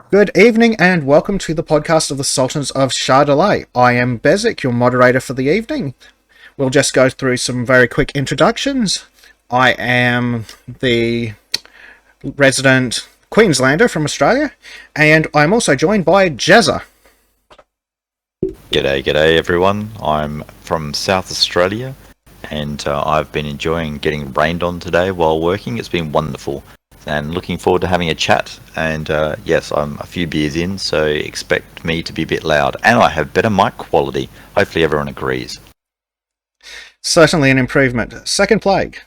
Good evening and welcome to the podcast of the Sultans of Shadilay. I am Bezic, your moderator for the evening. We'll just go through some very quick introductions. I am the resident Queenslander from Australia, and I'm also joined by Jezza. G'day everyone. I'm from South Australia, and I've been enjoying getting rained on today while working. It's been wonderful. And looking forward to having a chat. And yes, I'm a few beers in, so expect me to be a bit loud. And I have better mic quality. Hopefully everyone agrees. Certainly an improvement. Second Plague.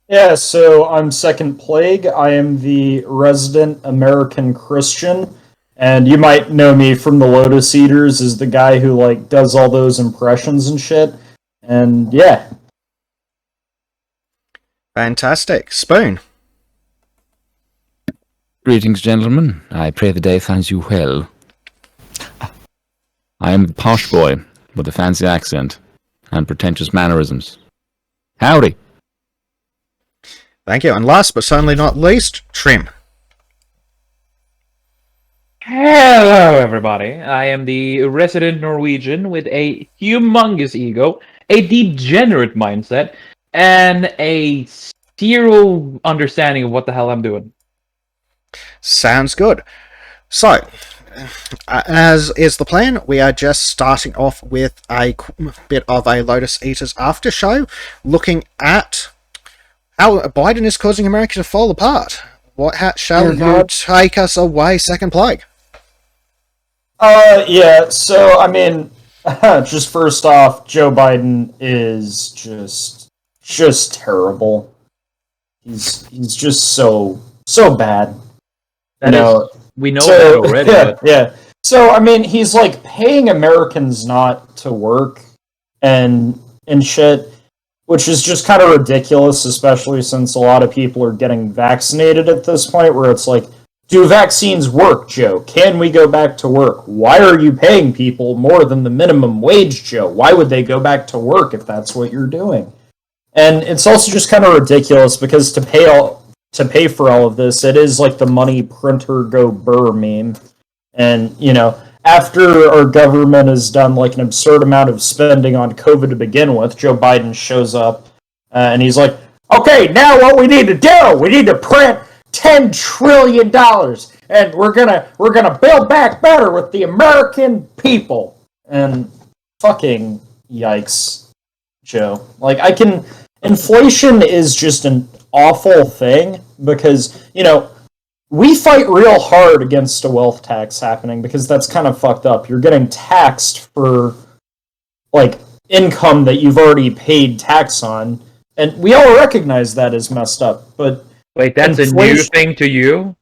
Yeah, so I'm Second Plague. I am the resident American Christian. And you might know me from the Lotus Eaters as the guy who, does all those impressions and shit. And, yeah. Fantastic. Spoon. Greetings, gentlemen. I pray the day finds you well. I am the posh boy with a fancy accent and pretentious mannerisms. Howdy. Thank you. And last but certainly not least, Trim. Hello, everybody. I am the resident Norwegian with a humongous ego, a degenerate mindset, and a zero understanding of what the hell I'm doing. Sounds good. So, as is the plan, we are just starting off with a bit of a Lotus Eaters after show, looking at how Biden is causing America to fall apart. Shall you take us away, Second Plague? Yeah, so, just first off, Joe Biden is just terrible. He's just so bad. We know that already. Yeah. So, he's paying Americans not to work and shit, which is just kind of ridiculous, especially since a lot of people are getting vaccinated at this point, where it's do vaccines work, Joe? Can we go back to work? Why are you paying people more than the minimum wage, Joe? Why would they go back to work if that's what you're doing? And it's also just kind of ridiculous because to pay for all of this, it is the money printer go burr meme. And, after our government has done an absurd amount of spending on COVID to begin with, Joe Biden shows up and he's like, okay, now what we need to do, we need to print $10 trillion and we're gonna build back better with the American people. And fucking yikes, Joe. Inflation is just an awful thing because, we fight real hard against a wealth tax happening because that's kind of fucked up. You're getting taxed for, income that you've already paid tax on, and we all recognize that is messed up, but... Wait, that's a new thing to you?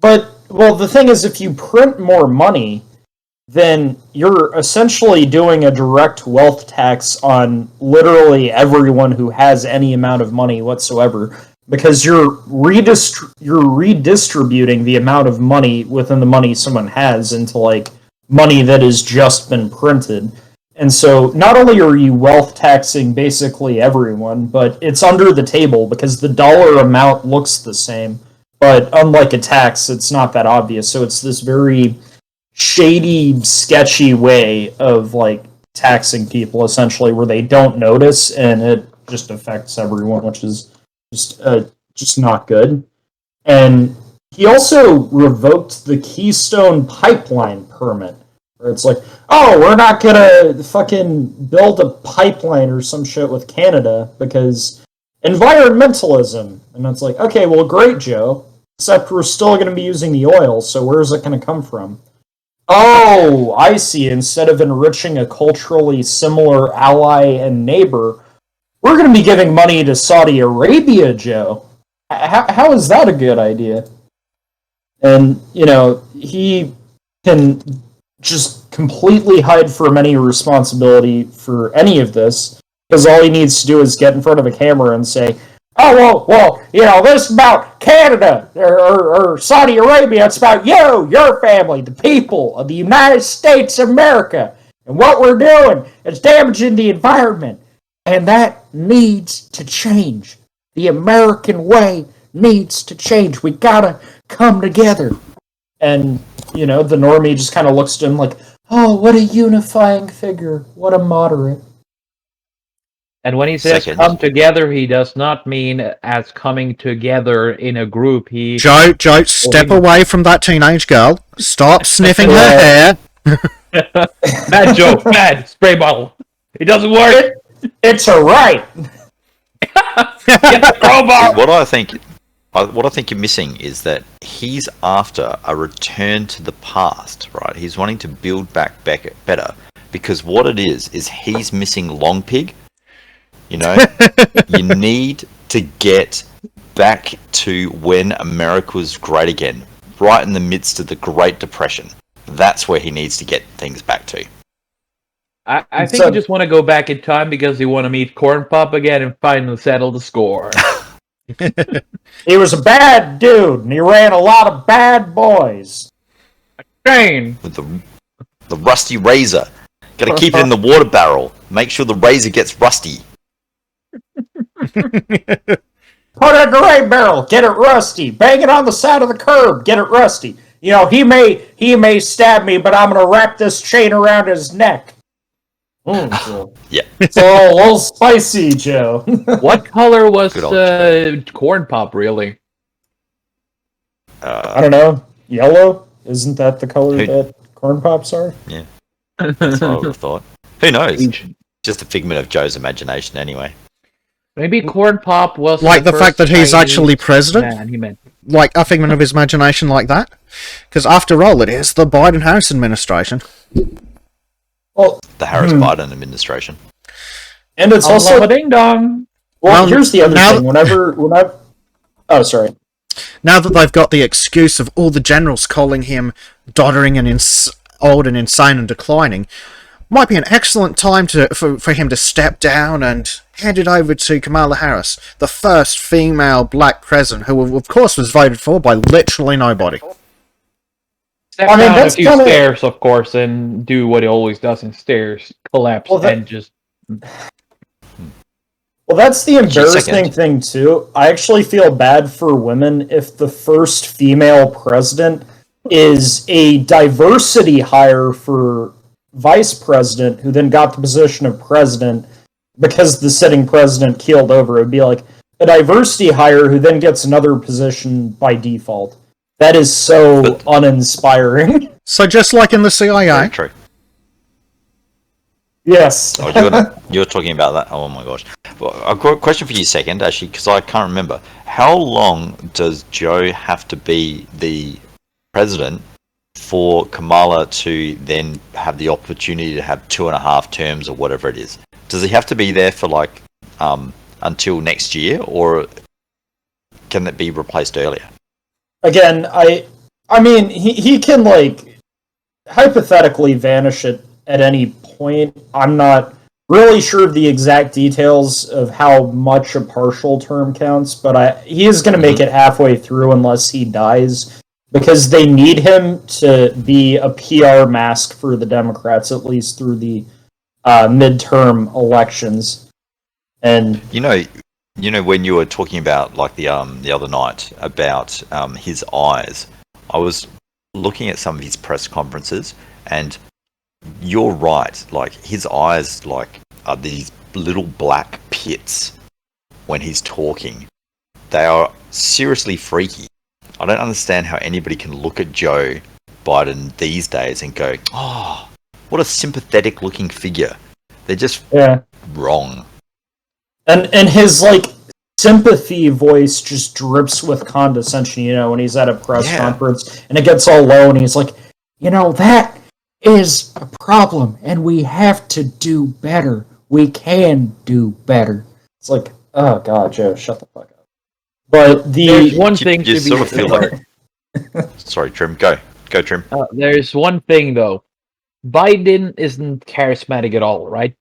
But, well, the thing is, if you print more money, then you're essentially doing a direct wealth tax on literally everyone who has any amount of money whatsoever, because you're redistributing the amount of money within the money someone has into, money that has just been printed. And so, not only are you wealth taxing basically everyone, but it's under the table because the dollar amount looks the same, but unlike a tax, it's not that obvious. So it's this very shady, sketchy way of taxing people essentially, where they don't notice and it just affects everyone, which is just not good. And he also revoked the Keystone Pipeline permit, where it's we're not gonna fucking build a pipeline or some shit with Canada because environmentalism. And it's okay, well, great, Joe, except we're still gonna be using the oil, so where's it gonna come from? Oh, I see. Instead of enriching a culturally similar ally and neighbor, we're going to be giving money to Saudi Arabia, Joe. How is that a good idea? And, he can just completely hide from any responsibility for any of this, because all he needs to do is get in front of a camera and say, oh, well, this is about Canada or Saudi Arabia. It's about you, your family, the people of the United States of America. And what we're doing is damaging the environment. And that needs to change. The American way needs to change. We gotta come together. And, the normie just kind of looks at him like, oh, what a unifying figure. What a moderate. And when he says Second. come together, he does not mean as coming together in a group. Joe, step away from that teenage girl. Stop sniffing her hair. Bad joke, bad spray bottle. It doesn't work. It's a right. Get the crowbar. What I think you're missing is that he's after a return to the past, right? He's wanting to build back better, because what it is he's missing Long Pig. You need to get back to when America was great again, right in the midst of the Great Depression. That's where he needs to get things back to. I think you just want to go back in time because you want to meet Corn Pop again and finally settle the score. He was a bad dude, and he ran a lot of bad boys. Train. With the rusty razor. Got to keep it in the water barrel. Make sure the razor gets rusty. Put it in the right barrel, get it rusty. Bang it on the side of the curb, get it rusty. He may stab me, but I'm gonna wrap this chain around his neck. Joe. Yeah. It's a little spicy, Joe. What color was Good old Corn Pop really? I don't know. Yellow? Isn't that the color that corn pops are? Yeah. That's what I would have thought. Who knows? Just a figment of Joe's imagination, anyway. Maybe Corn Pop was Like the fact that he's Chinese actually president? man, he meant. Like a figment of his imagination like that? Because after all, it is the Biden-Harris administration. Well, The Harris-Biden administration. and it's also... ding dong. Well, Well, here's the other now- thing. Oh, sorry. Now that they've got the excuse of all the generals calling him doddering and old and insane and declining, might be an excellent time for him to step down and hand it over to Kamala Harris, the first female black president, who of course was voted for by literally nobody. Step I mean, down a that's few kinda- stairs, of course, and do what he always does in stairs: collapse and just. Well, that's the embarrassing Second. thing, too. I actually feel bad for women if the first female president is a diversity hire for vice president who then got the position of president because the sitting president keeled over. It would be like a diversity hire who then gets another position by default. That is so uninspiring. So just like in the CIA, Very true. Yes. Oh, you're talking about that? Oh my gosh. Well, I've got a question for you second, actually, because I can't remember. How long does Joe have to be the president for Kamala to then have the opportunity to have 2.5 terms or whatever it is? Does he have to be there for like until next year, or can that be replaced earlier? Again, I mean, he can, like, hypothetically vanish at any point. I'm not really sure of the exact details of how much a partial term counts, but he is going to make it halfway through unless he dies, because they need him to be a PR mask for the Democrats, at least through the midterm elections. And You know, when you were talking about like the other night about his eyes, I was looking at some of his press conferences, and you're right. Like his eyes, like are these little black pits when he's talking. They are seriously freaky. I don't understand how anybody can look at Joe Biden these days and go, "Oh, what a sympathetic-looking figure." They're just wrong. And his, like, sympathy voice just drips with condescension, when he's at a press conference, and it gets all low, and he's like, that is a problem, and we have to do better. We can do better. It's like, oh god, Joe, shut the fuck up. But There's one thing You to sort be of feel like. Sorry, Trim. Go, Trim. there's one thing though. Biden isn't charismatic at all, right?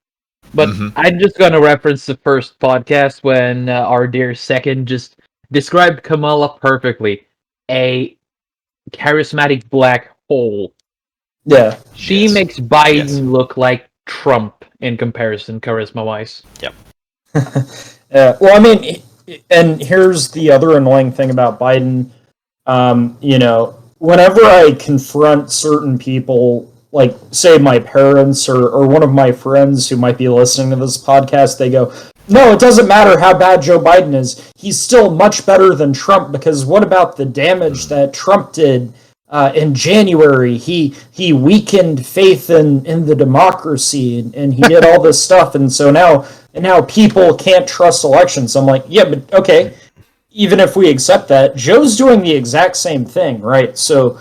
But I'm just gonna reference the first podcast when our dear second just described Kamala perfectly. A charismatic black hole. yeah. She Yes. makes Biden Yes. look like Trump in comparison, charisma-wise. Well, I mean, and here's the other annoying thing about Biden. whenever I confront certain people, like say my parents or one of my friends who might be listening to this podcast, they go, no, it doesn't matter how bad Joe Biden is. He's still much better than Trump, because what about the damage that Trump did in January? He weakened faith in the democracy, and he did all this stuff, and so now people can't trust elections. I'm like, yeah, but okay, even if we accept that, Joe's doing the exact same thing, right? So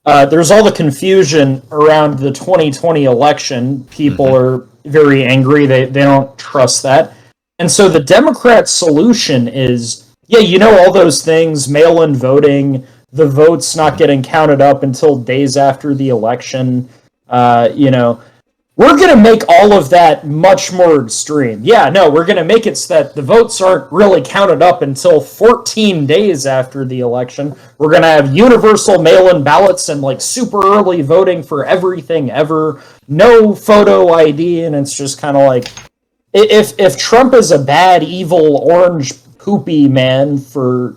there's all the confusion around the 2020 election. People are very angry. They don't trust that. And so the Democrats' solution is, yeah, you know, all those things, mail-in voting, the votes not getting counted up until days after the election, you know, we're going to make all of that much more extreme. Yeah, no, we're going to make it so that the votes aren't really counted up until 14 days after the election. We're going to have universal mail-in ballots and like super early voting for everything ever. No photo ID, and it's just kind of like, if Trump is a bad, evil, orange, poopy man for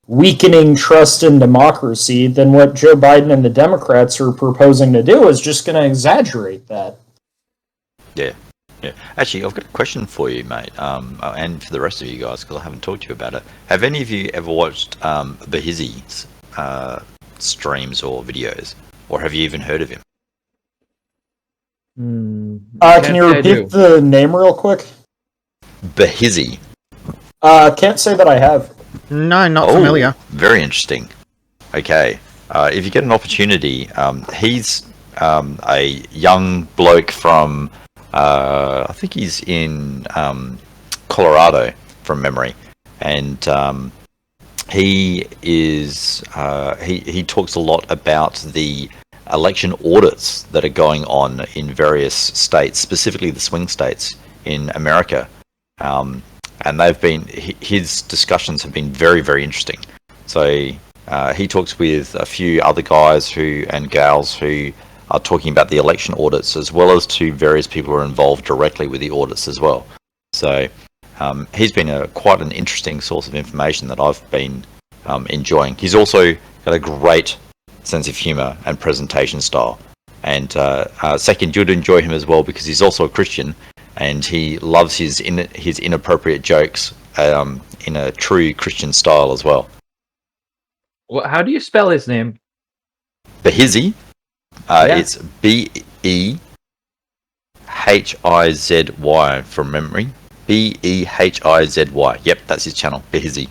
weakening trust in democracy, then what Joe Biden and the Democrats are proposing to do is just going to exaggerate that. Yeah. Actually, I've got a question for you, mate, and for the rest of you guys, because I haven't talked to you about it. Have any of you ever watched Bahizzi's streams or videos, or have you even heard of him? Can you repeat the name real quick? Bahizzi. Can't say that I have. No, not familiar. Very interesting. Okay, if you get an opportunity, he's a young bloke from, I think he's in Colorado from memory, and he is he talks a lot about the election audits that are going on in various states, specifically the swing states in America. And his discussions have been very, very interesting. So he talks with a few other guys and gals who are talking about the election audits, as well as to various people who are involved directly with the audits as well. So he's been quite an interesting source of information that I've been enjoying. He's also got a great sense of humor and presentation style. And second, you'd enjoy him as well because he's also a Christian, and he loves his inappropriate jokes in a true Christian style as well. Well, how do you spell his name? Bahizzi. Yeah. It's Behizzy from memory. Behizzy. Yep, that's his channel, Bahizzi.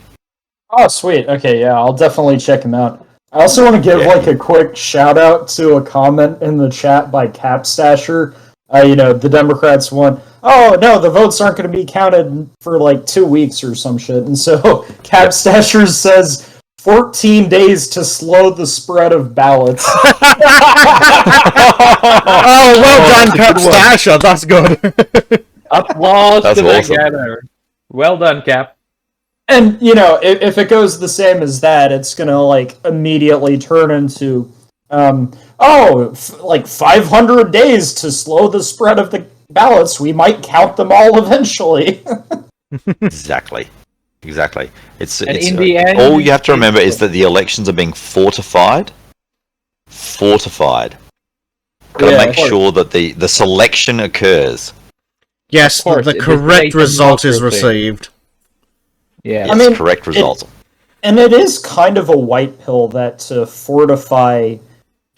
Oh, sweet. Okay, yeah, I'll definitely check him out. I also want to give a quick shout out to a comment in the chat by Capstasher. The Democrats won. Oh no, the votes aren't going to be counted for like 2 weeks or some shit. And so Capstasher says 14 days to slow the spread of ballots. Oh, well done, Capstasher. That's good. Applause That's to awesome. that guy. Well done, Cap. And if it goes the same as that, it's going to like immediately turn into like 500 days to slow the spread of the ballots. We might count them all eventually. Exactly. It's in the end, all you have to remember is that the elections are being fortified. Got to make sure that the selection occurs. Yes, Of course, the it is correct a result is democracy. received. Yeah. Yes, correct result. And it is kind of a white pill that to fortify,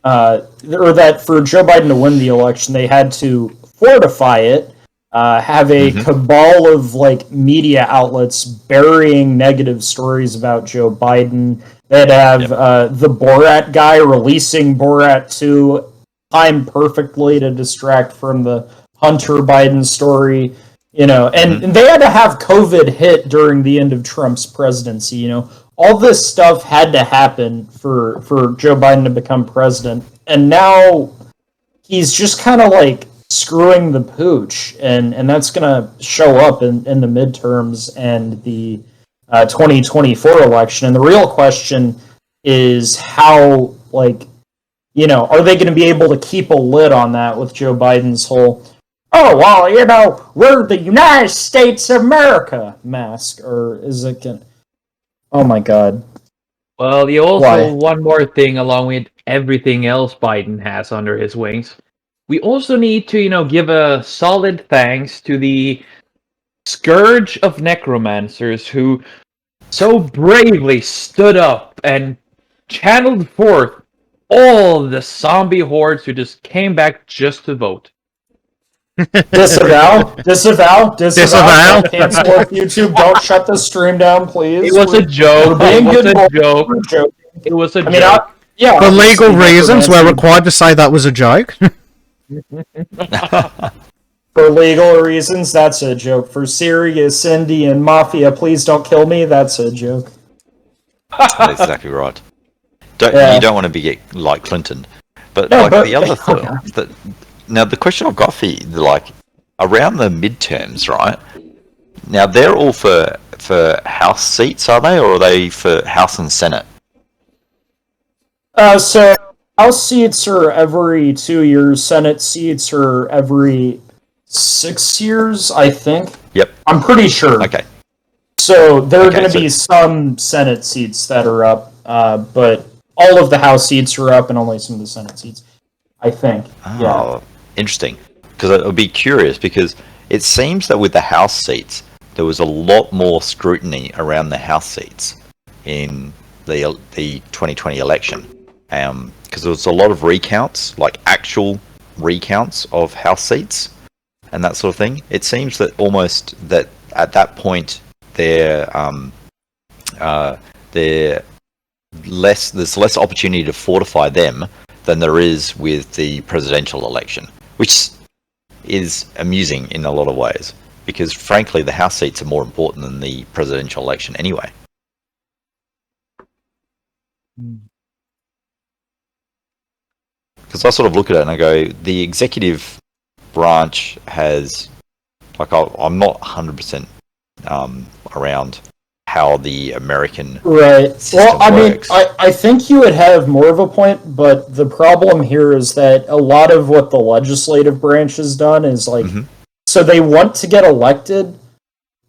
or that for Joe Biden to win the election, they had to fortify it, have a cabal of like media outlets burying negative stories about Joe Biden. They'd have the Borat guy releasing Borat 2 timed perfectly to distract from the Hunter Biden story. And they had to have COVID hit during the end of Trump's presidency. All this stuff had to happen for Joe Biden to become president. And now he's just kind of like screwing the pooch. And that's going to show up in the midterms and the 2024 election. And the real question is how, are they going to be able to keep a lid on that with Joe Biden's whole, oh, well, we're the United States of America mask? Or is it going to... Oh, my God. Well, you also Why? one more thing along with everything else Biden has under his wings. We also need to, give a solid thanks to the scourge of necromancers who so bravely stood up and channeled forth all the zombie hordes who just came back just to vote. Disavow. Disavow. Cancel it, YouTube. Don't shut the stream down, please. It was a joke. We're It being was good a boys. joke. We're joking. It was a I mean, joke. yeah. For legal obviously, reasons, we're necromancy- required to say that was a joke. For legal reasons, that's a joke. For serious Cindy and Mafia, please don't kill me. That's a joke. That's exactly right. Yeah. You don't want to be like Clinton, but No, like but- the other thing. Now the question I've got for you, like around the midterms, right? Now they're all for House seats, are they, or are they for House and Senate? So House seats are every 2 years. Senate seats are every 6 years, I think. Yep. I'm pretty sure. Okay. So there are Okay, going to so- be some Senate seats that are up, but all of the House seats are up, and only some of the Senate seats, I think. Yeah. Oh, interesting. Because I would be curious, because it seems that with the House seats, there was a lot more scrutiny around the House seats in the 2020 election. Because there was a lot of recounts, like actual recounts of House seats and that sort of thing. It seems that almost that at that point there's less opportunity to fortify them than there is with the presidential election, which is amusing in a lot of ways, because frankly the House seats are more important than the presidential election anyway. Because I sort of look at it and I go, the executive branch has, like, I'm not 100% around how the American Right. system Well, I works. mean, I think you would have more of a point, but the problem here is that a lot of what the legislative branch has done is like, Mhm. so they want to get elected,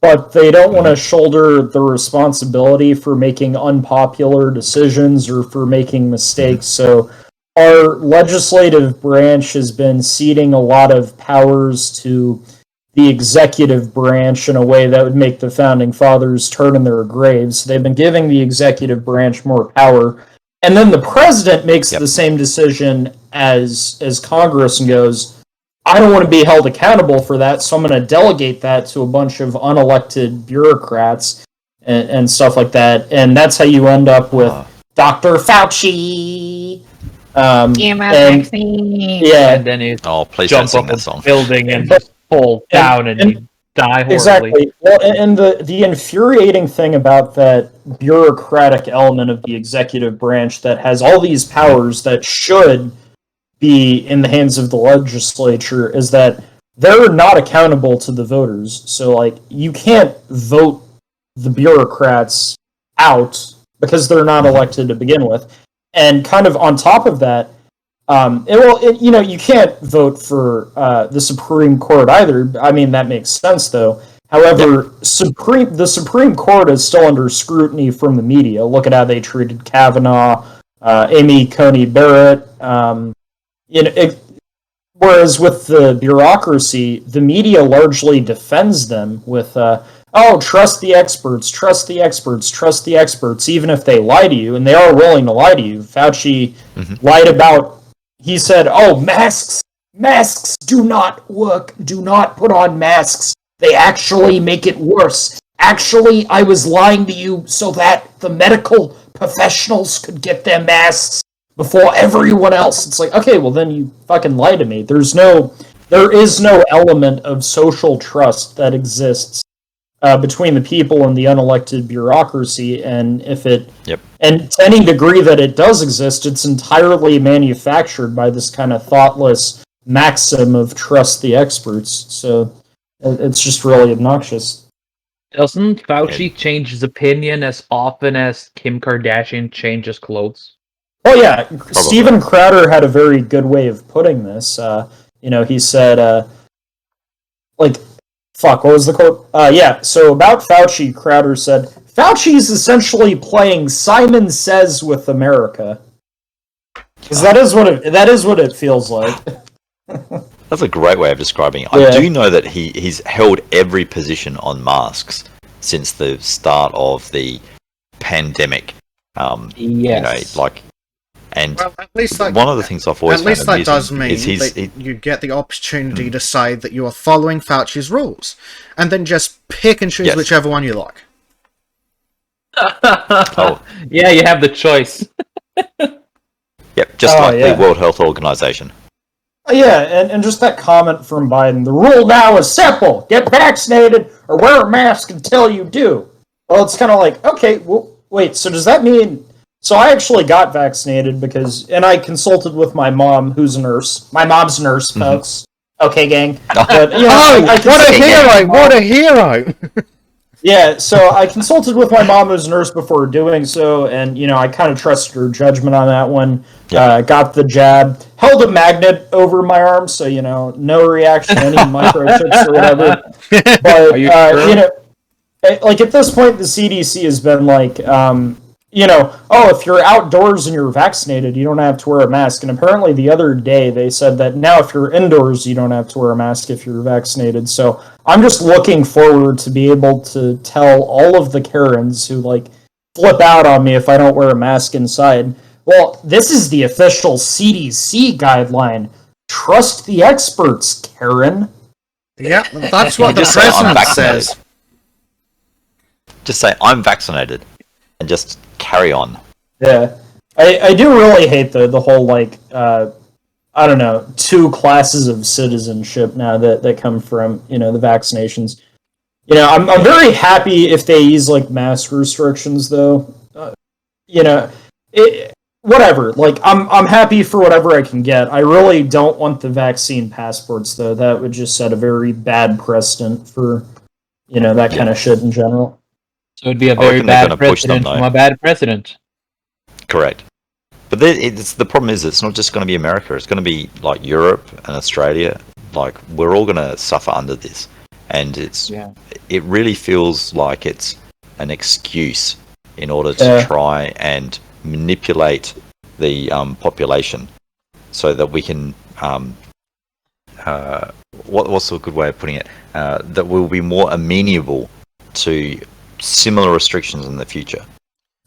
but they don't want to shoulder the responsibility for making unpopular decisions or for making mistakes. So our legislative branch has been ceding a lot of powers to the executive branch in a way that would make the founding fathers turn in their graves. They've been giving the executive branch more power, and then the president makes Yep. the same decision as Congress and goes, I don't want to be held accountable for that, so I'm going to delegate that to a bunch of unelected bureaucrats and stuff like that. And that's how you end up with Dr. Fauci. Damn And, vaccine. yeah, And then you Oh, please don't jump sing up that a song. building and But- fall down and you die horribly. exactly. Well, and the infuriating thing about that bureaucratic element of the executive branch that has all these powers that should be in the hands of the legislature is that they're not accountable to the voters. So, like, you can't vote the bureaucrats out because they're not elected to begin with. And kind of on top of that, you can't vote for the Supreme Court either. I mean, that makes sense, though. However, the Supreme Court is still under scrutiny from the media. Look at how they treated Kavanaugh, Amy Coney Barrett. Whereas with the bureaucracy, the media largely defends them with, trust the experts, trust the experts, trust the experts, even if they lie to you, and they are willing to lie to you. Fauci lied about, he said, masks do not work, do not put on masks, they actually make it worse. Actually, I was lying to you so that the medical professionals could get their masks before everyone else. It's like, okay, well then you fucking lie to me. There is no element of social trust that exists between the people and the unelected bureaucracy, and and to any degree that it does exist, it's entirely manufactured by this kind of thoughtless maxim of trust the experts. So it's just really obnoxious. Doesn't Fauci change his opinion as often as Kim Kardashian changes clothes? Oh yeah, Steven Crowder had a very good way of putting this. He said, what was the quote? So about Fauci, Crowder said, Fauci's essentially playing Simon Says with America. Because that is what it feels like. That's a great way of describing it. Yeah. I do know that he's held every position on masks since the start of the pandemic. Yes. And Well, at least that, one of the things I've always at least found that does amusing mean is that you get the opportunity to say that you are following Fauci's rules, and then just pick and choose Yes. whichever one you like. Oh, Yeah, you have the choice. yep, just Oh, like yeah. the World Health Organization. Yeah, and just that comment from Biden. The rule now is simple: get vaccinated or wear a mask until you do. Well, it's kind of like, okay, well, wait. So does that mean? So I actually got vaccinated and I consulted with my mom, who's a nurse. My mom's a nurse, folks. Okay, gang. But, you know, I What a consulted with hero! my What mom. a hero! Yeah, so I consulted with my mom, who's a nurse, before doing so, and I kind of trusted her judgment on that one. Yeah. Got the jab, held a magnet over my arm, so no reaction to any microchips or whatever. But Are you sure? Like at this point, the CDC has been like, if you're outdoors and you're vaccinated, you don't have to wear a mask. And apparently, the other day they said that now if you're indoors, you don't have to wear a mask if you're vaccinated. So I'm just looking forward to be able to tell all of the Karens who flip out on me if I don't wear a mask inside. Well, this is the official CDC guideline. Trust the experts, Karen. Yeah, that's what the Just say, I'm president vaccinated. says. Just say, I'm vaccinated, and just carry on. Yeah, I do really hate the whole I don't know, two classes of citizenship now that come from the vaccinations. I'm very happy if they ease mask restrictions though. Whatever. I'm happy for whatever I can get. I really don't want the vaccine passports though. That would just set a very bad precedent for that kind of shit in general. So it'd be a I very reckon they're bad gonna push them, precedent from though. a bad precedent. Correct. But the problem is, it's not just going to be America. It's going to be like Europe and Australia. Like, we're all going to suffer under this, and it really feels like it's an excuse in order to try and manipulate the population, so that we can what's a good way of putting it? That we'll be more amenable to similar restrictions in the future.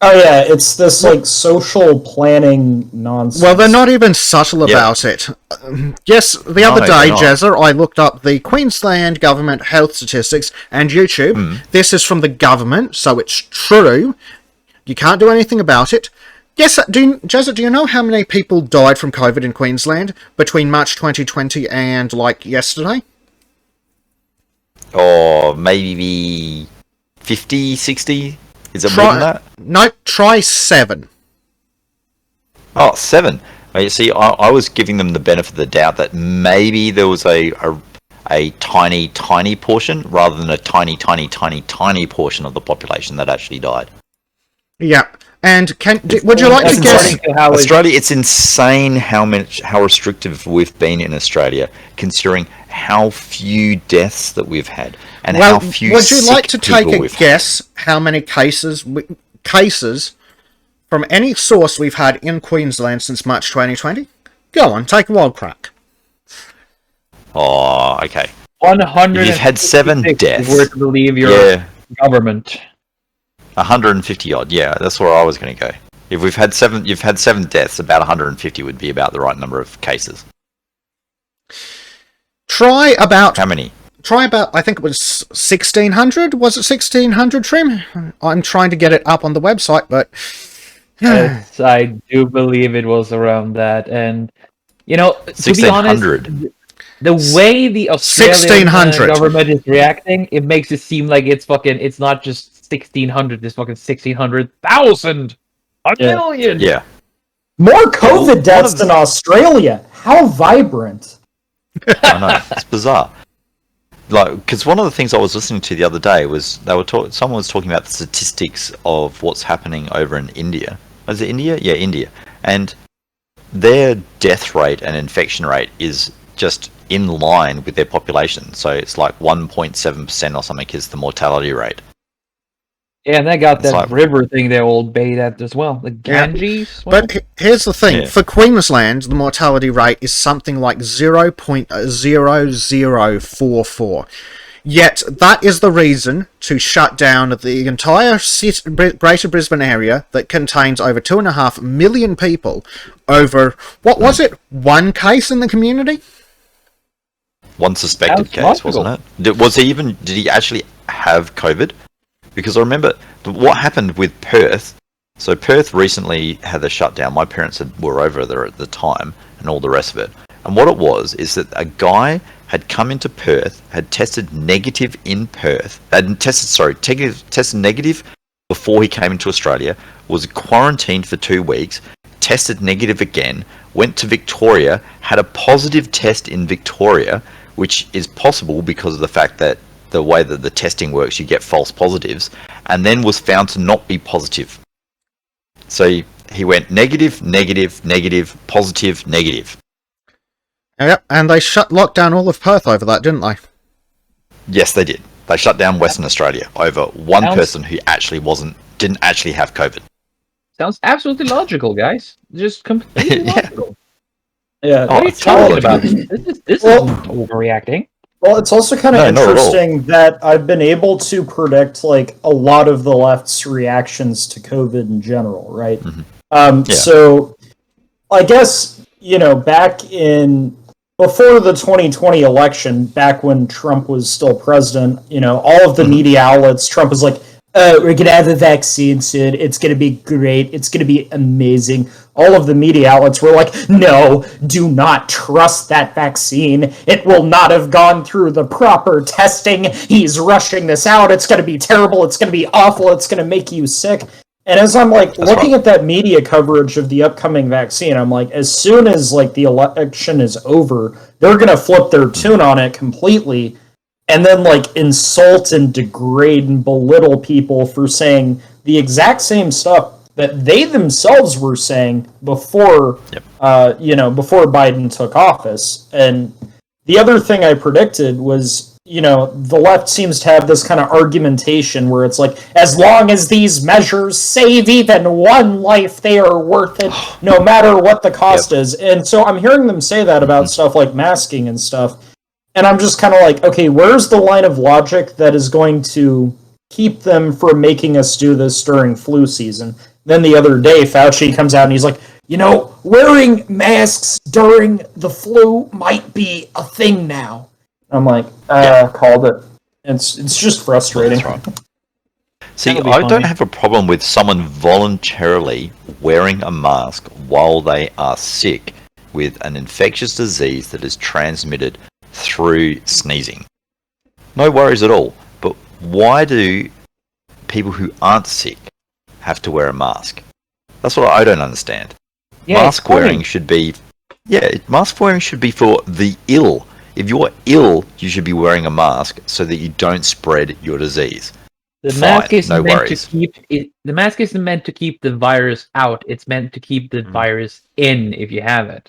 Oh yeah, it's this social planning nonsense. Well, they're not even subtle about it. Yes, the other day, they're not. Jezza, I looked up the Queensland government health statistics and YouTube. This is from the government, so it's true. You can't do anything about it. Yes, Jezza, do you know how many people died from COVID in Queensland between March 2020 and, yesterday? Or maybe 50, 60? Is it more than that? No, try 7. Oh, 7. Oh, you see, I was giving them the benefit of the doubt that maybe there was a tiny, tiny portion rather than a tiny, tiny, tiny, tiny portion of the population that actually died. Yeah, and would you like to guess? Australia, it's insane how restrictive we've been in Australia, considering how few deaths that we've had and how few would you sick like to take people a we've guess how many cases from any source we've had in Queensland since March 2020? Go on, take a wild crack. Oh, okay. 100. You've had 7 deaths. If we're to believe your government. 150 odd. Yeah, that's where I was going to go. If you've had 7 deaths. About 150 would be about the right number of cases. Try about. How many? Try about. I think it was 1,600. Was it 1,600, Trim? I'm trying to get it up on the website, but. Yes, I do believe it was around that, and to be honest, the way the Australian 1,600 government is reacting, it makes it seem like it's not just 1,600, it's fucking 1,600,000, a million. Yeah. More COVID deaths in Australia. How vibrant! I know, it's bizarre. Because one of the things I was listening to the other day was someone was talking about the statistics of what's happening over in India. Is it India? Yeah, India. And their death rate and infection rate is just in line with their population. So it's like 1.7% or something is the mortality rate. Yeah, and they got It's that like- river thing they all bathe at as well. The Yeah. Ganges? But here's the thing: Yeah. for Queensland, the mortality rate is something like 0.0044. Yet that is the reason to shut down the entire Greater Brisbane area that contains over 2.5 million people. Over what was it? One case in the community. One suspected Sounds case, logical. wasn't it? Did he actually have COVID? Because I remember what happened with Perth. So Perth recently had the shutdown. My parents were over there at the time and all the rest of it. And what it was is that a guy had come into Perth, had tested negative in Perth, tested negative before he came into Australia, was quarantined for 2 weeks, tested negative again, went to Victoria, had a positive test in Victoria, which is possible because of the fact that the way that the testing works, you get false positives, and then was found to not be positive. So he went negative, negative, negative, positive, negative. Yep, and they locked down all of Perth over that, didn't they? Yes, they did. They shut down Western Australia over one Sounds- person who didn't actually have COVID. Sounds absolutely logical, guys. Just completely Yeah. logical. Yeah. Oh, What are you it's totally talking logical. about? This Well- isn't overreacting. Well, it's also kind of No, not at all. interesting that I've been able to predict like a lot of the left's reactions to COVID in general, right? Yeah. So I guess, back in before the 2020 election, back when Trump was still president, all of the media outlets, Trump was like, we're going to have a vaccine soon. It's going to be great. It's going to be amazing. All of the media outlets were like, no, do not trust that vaccine. It will not have gone through the proper testing. He's rushing this out. It's going to be terrible. It's going to be awful. It's going to make you sick. And as I'm looking at that media coverage of the upcoming vaccine, I'm like, as soon as the election is over, they're going to flip their tune on it completely and then insult and degrade and belittle people for saying the exact same stuff that they themselves were saying before, before Biden took office. And the other thing I predicted was, the left seems to have this kind of argumentation where it's like, as long as these measures save even one life, they are worth it, no matter what the cost is. And so I'm hearing them say that about stuff like masking and stuff. And I'm just kind of like, okay, where's the line of logic that is going to keep them from making us do this during flu season? Then the other day, Fauci comes out and he's like, wearing masks during the flu might be a thing now. I'm like, called it. It's just frustrating. That's right. See, That'll be I don't funny. have a problem with someone voluntarily wearing a mask while they are sick with an infectious disease that is transmitted through sneezing. No worries at all. But why do people who aren't sick have to wear a mask? That's what I don't understand. Yeah, Mask wearing should be for the ill. If you're ill, you should be wearing a mask so that you don't spread your disease. The Fine, mask isn't no meant worries. to keep it. The mask isn't meant to keep the virus out. It's meant to keep the virus in if you have it.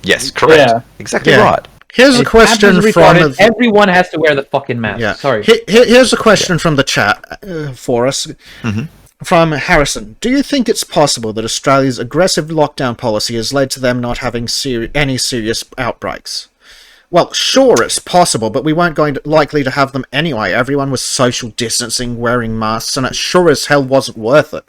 Yes, correct. Yeah. Exactly Yeah. right. Here's a It's question absolutely from retarded. Everyone has to wear the fucking mask. Yeah. Sorry. Here's a question from the chat for us. From Harrison. Do you think it's possible that Australia's aggressive lockdown policy has led to them not having any serious outbreaks? Well, sure, it's possible, but we weren't likely to have them anyway. Everyone was social distancing, wearing masks, and it sure as hell wasn't worth it.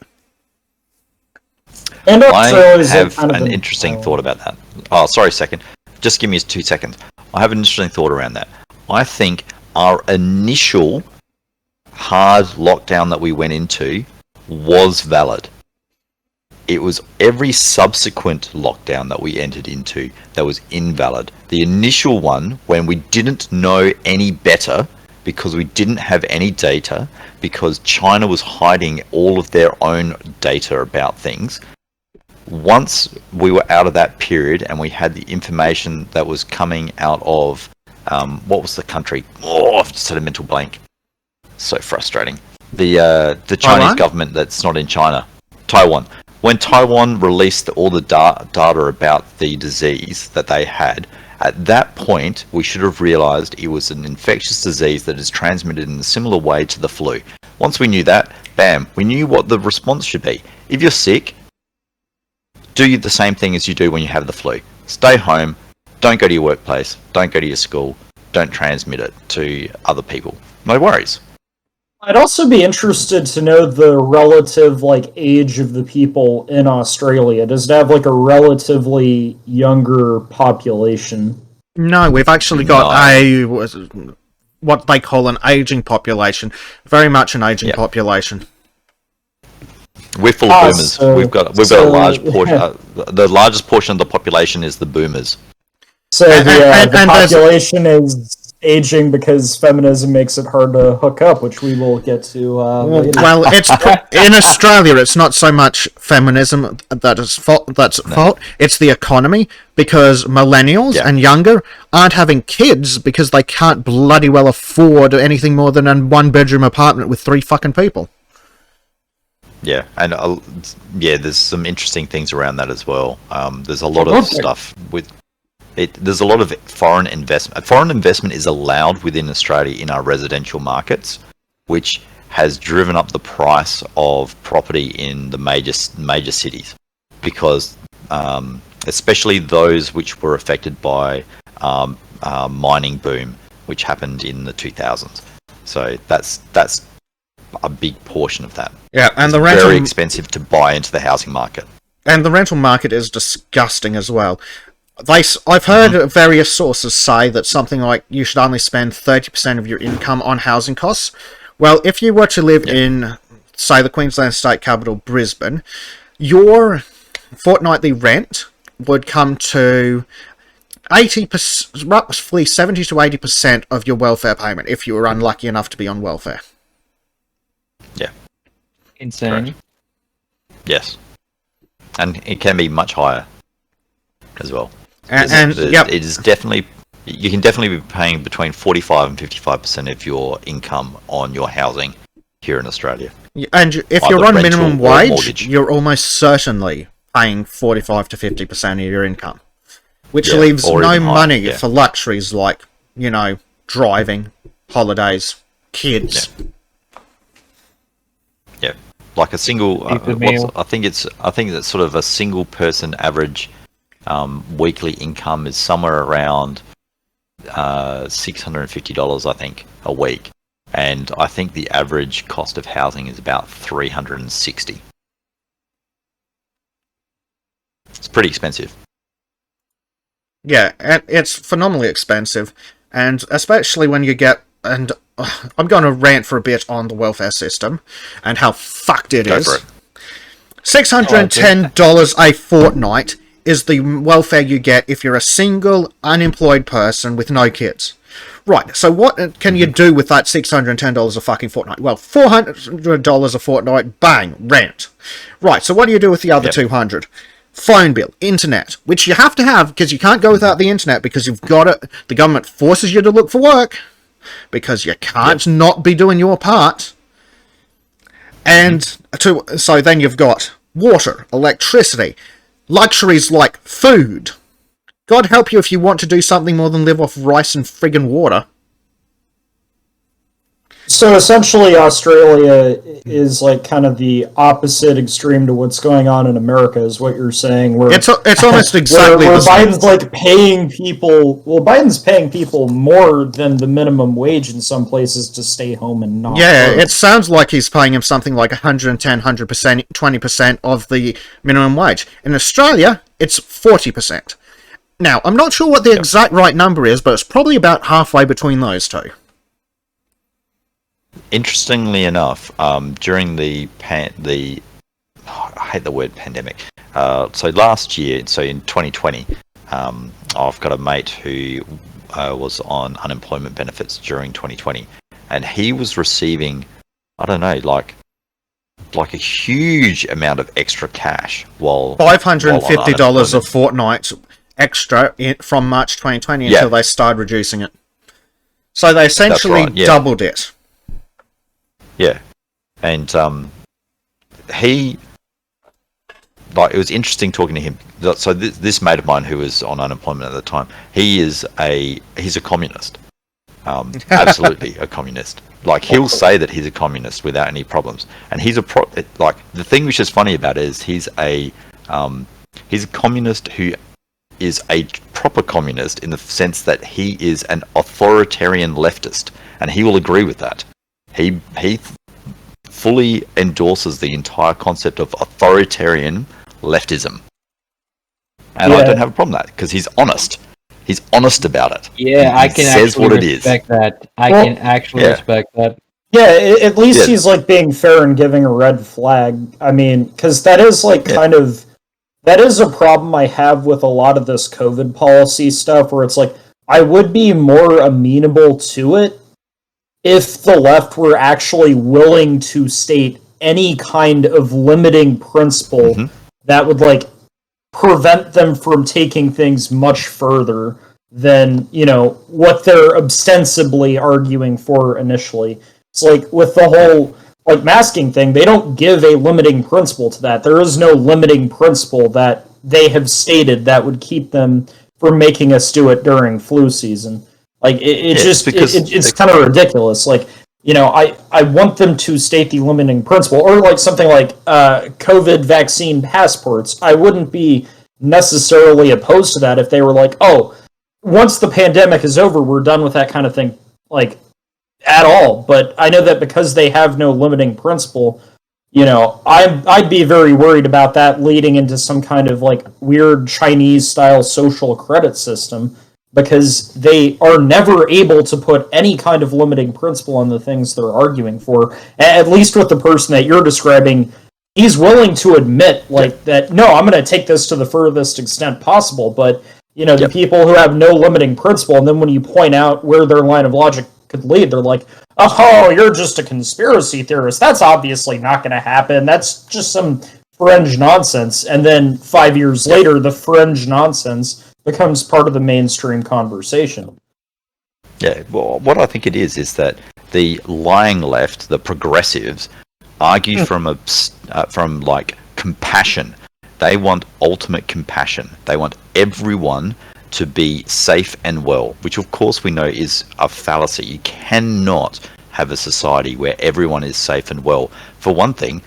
And I Australia's have kind of an interesting thought about that. Oh, sorry, second. Just give me 2 seconds. I have an interesting thought around that. I think our initial hard lockdown that we went into was valid. It was every subsequent lockdown that we entered into that was invalid. The initial one, when we didn't know any better, because we didn't have any data, because China was hiding all of their own data about things. Once we were out of that period and we had the information that was coming out of, what was the country? Oh, I've just had a mental blank. So frustrating. The Chinese Taiwan? government that's not in China. Taiwan. When Taiwan released all the data about the disease that they had, at that point, we should have realized it was an infectious disease that is transmitted in a similar way to the flu. Once we knew that, bam, we knew what the response should be. If you're sick, do the same thing as you do when you have the flu. Stay home, don't go to your workplace, don't go to your school, don't transmit it to other people. No worries. I'd also be interested to know the relative age of the people in Australia. Does it have a relatively younger population? No, we've actually got what they call an aging population. Very much an aging population. We're full of boomers. So, we've got a large portion. The largest portion of the population is the boomers. So the and population is aging because feminism makes it hard to hook up, which we will get to later. Well, it's in Australia. It's not so much feminism that's fault. It's the economy, because millennials and younger aren't having kids because they can't bloody well afford anything more than a one-bedroom apartment with 3 fucking people. Yeah, and there's some interesting things around that as well. There's a lot of stuff with it. There's a lot of foreign investment. Foreign investment is allowed within Australia in our residential markets, which has driven up the price of property in the major cities, because especially those which were affected by mining boom, which happened in the 2000s. So that's a big portion of that. Yeah, and it's very expensive to buy into the housing market. And the rental market is disgusting as well. I've heard various sources say that something like you should only spend 30% of your income on housing costs. Well, if you were to live in, say, the Queensland state capital, Brisbane, your fortnightly rent would come to 80%, roughly 70 to 80% of your welfare payment if you were unlucky enough to be on welfare. Yeah. Insane. Correct. Yes. And it can be much higher as well. It is definitely, you can definitely be paying between 45 and 55% of your income on your housing here in Australia. And if you're on minimum wage, you're almost certainly paying 45 to 50% of your income, which leaves no money for luxuries like, driving, holidays, kids. Yeah. Like a single, I think that sort of a single person average weekly income is somewhere around $650, I think, a week, and I think the average cost of housing is about $360. It's pretty expensive. Yeah, and it's phenomenally expensive, and especially when you get, and I'm going to rant for a bit on the welfare system and how fucked it is. Go for it. $610 a fortnight is the welfare you get if you're a single, unemployed person with no kids. Right, so what can you do with that $610 a fucking fortnight? Well, $400 a fortnight, bang, rent. Right, so what do you do with the other $200? Phone bill, internet, which you have to have because you can't go without the internet because you've got it. The government forces you to look for work because you can't not be doing your part. And so then you've got water, electricity, luxuries like food. God help you if you want to do something more than live off rice and friggin' water. So essentially, Australia is kind of the opposite extreme to what's going on in America, is what you're saying. Where it's almost exactly where the same. Biden's paying people. Well, Biden's paying people more than the minimum wage in some places to stay home and not. Yeah, work. it sounds like he's paying him something like 110, 100%, 20% of the minimum wage. In Australia, it's 40%. Now, I'm not sure what the exact right number is, but it's probably about halfway between those two. Interestingly enough, during the I hate the word pandemic. So last year, so in 2020, I've got a mate who was on unemployment benefits during 2020, and he was receiving, I don't know, like a huge amount of extra cash while $550 a fortnight extra from March 2020 until they started reducing it. So they essentially doubled it. Yeah, and it was interesting talking to him. So this mate of mine who was on unemployment at the time, he's a communist. absolutely a communist. Like, he'll say that he's a communist without any problems, and he's like, the thing which is funny about it is he's a communist who is a proper communist in the sense that he is an authoritarian leftist, and he will agree with that. He fully endorses the entire concept of authoritarian leftism, and I don't have a problem with that because he's honest. He's honest about it. Yeah, he I can says actually what it is. respect that. I can actually respect that. Yeah, at least Yeah. he's like being fair and giving a red flag. I mean, because that is like kind of, that is a problem I have with a lot of this COVID policy stuff, where it's like, I would be more amenable to it if the left were actually willing to state any kind of limiting principle that would like prevent them from taking things much further than, you know, what they're ostensibly arguing for initially. It's like with the whole like masking thing, they don't give a limiting principle to that. There is no limiting principle that they have stated that would keep them from making us do it during flu season. Like it's kind of ridiculous. Like, you know, I want them to state the limiting principle, or like something like COVID vaccine passports. I wouldn't be necessarily opposed to that if they were like, oh, once the pandemic is over, we're done with that kind of thing, like, at all. But I know that because they have no limiting principle, you know, I'd be very worried about that leading into some kind of like weird Chinese style social credit system, because they are never able to put any kind of limiting principle on the things they're arguing for. At least with the person that you're describing, he's willing to admit like that, no, I'm going to take this to the furthest extent possible. But, you know, the people who have no limiting principle, and then when you point out where their line of logic could lead, they're like, oh, you're just a conspiracy theorist. That's obviously not going to happen. That's just some fringe nonsense. And then 5 years later, the fringe nonsense becomes part of the mainstream conversation. Yeah, well, what I think it is that the lying left, the progressives, argue from like compassion. They want ultimate compassion. They want everyone to be safe and well, which of course we know is a fallacy. You cannot have a society where everyone is safe and well. For one thing,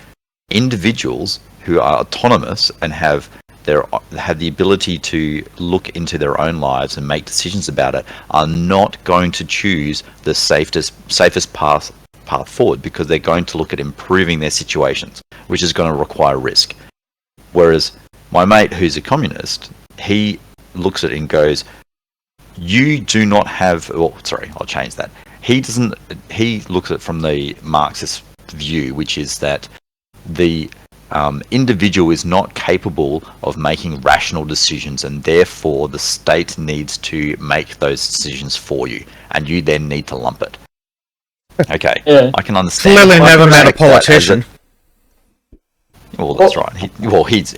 individuals who are autonomous and have the ability to look into their own lives and make decisions about it are not going to choose the safest path forward, because they're going to look at improving their situations, which is going to require risk. Whereas my mate who's a communist, he looks at it and goes, you do not have, well, sorry, I'll change that. He looks at it from the Marxist view, which is that the individual is not capable of making rational decisions, and therefore the state needs to make those decisions for you, and you then need to lump it. Okay, I can understand. Clearly never met a politician. Well, that's right.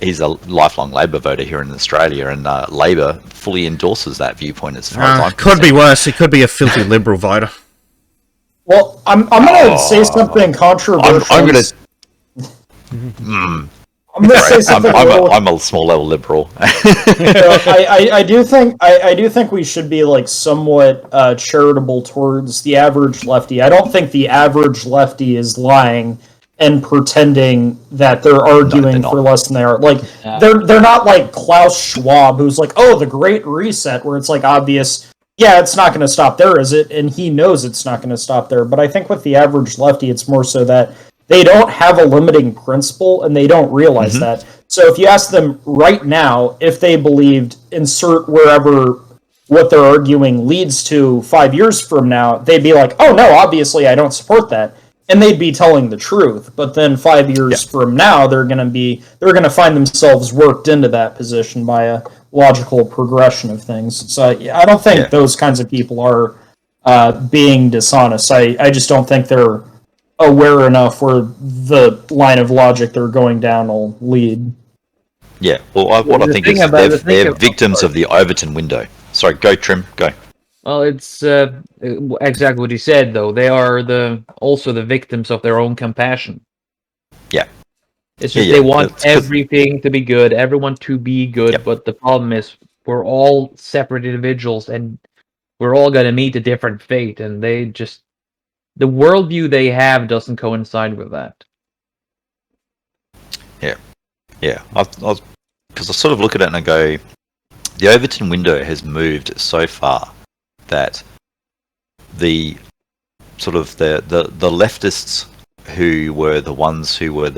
He's a lifelong Labor voter here in Australia, and Labor fully endorses that viewpoint as far as I'm could be worse. He could be a filthy Liberal voter. Well, I'm going to say something controversial. I'm going to. I'm going to say something. I'm a small level liberal. I do think we should be like somewhat charitable towards the average lefty. I don't think the average lefty is lying and pretending that they're arguing for less than they are. Like they're not like Klaus Schwab, who's like, oh, the Great Reset, where it's like obvious. Yeah, it's not going to stop there, is it? And he knows it's not going to stop there. But I think with the average lefty, it's more so that they don't have a limiting principle, and they don't realize that. So if you ask them right now if they believed insert wherever what they're arguing leads to 5 years from now, they'd be like, oh no, obviously I don't support that. And they'd be telling the truth. But then 5 years from now, they're going to find themselves worked into that position by a logical progression of things. So I don't think those kinds of people are being dishonest. I just don't think they're aware enough where the line of logic they're going down will lead. Yeah, well, what I think is they're victims of the Overton window. Sorry, go Trim, go. Well, it's exactly what you said, though. They are also the victims of their own compassion. Yeah. It's just they want everything to be good, everyone to be good, but the problem is we're all separate individuals, and we're all gonna meet a different fate, and they just the worldview they have doesn't coincide with that. Yeah. Because I sort of look at it and I go, the Overton window has moved so far that the sort of the leftists who were the ones who were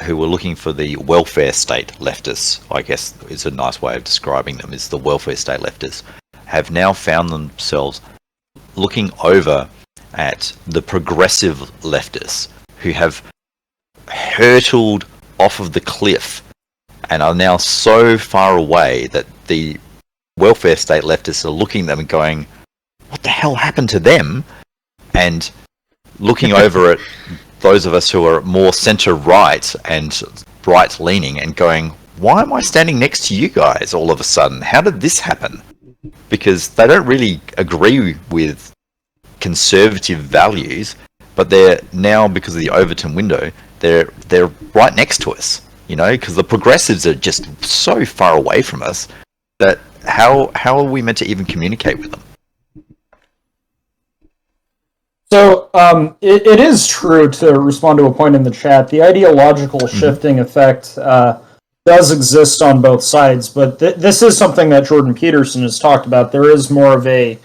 who were looking for the welfare state leftists, I guess is a nice way of describing them, is the welfare state leftists, have now found themselves looking over at the progressive leftists who have hurtled off of the cliff and are now so far away that the welfare state leftists are looking at them and going, what the hell happened to them? And looking over at those of us who are more centre-right and right-leaning and going, why am I standing next to you guys all of a sudden? How did this happen? Because they don't really agree with conservative values, but they're now, because of the Overton window, they're right next to us, you know, because the progressives are just so far away from us that how are we meant to even communicate with them? So, it is true, to respond to a point in the chat, the ideological shifting effect does exist on both sides, but this is something that Jordan Peterson has talked about. There is more of a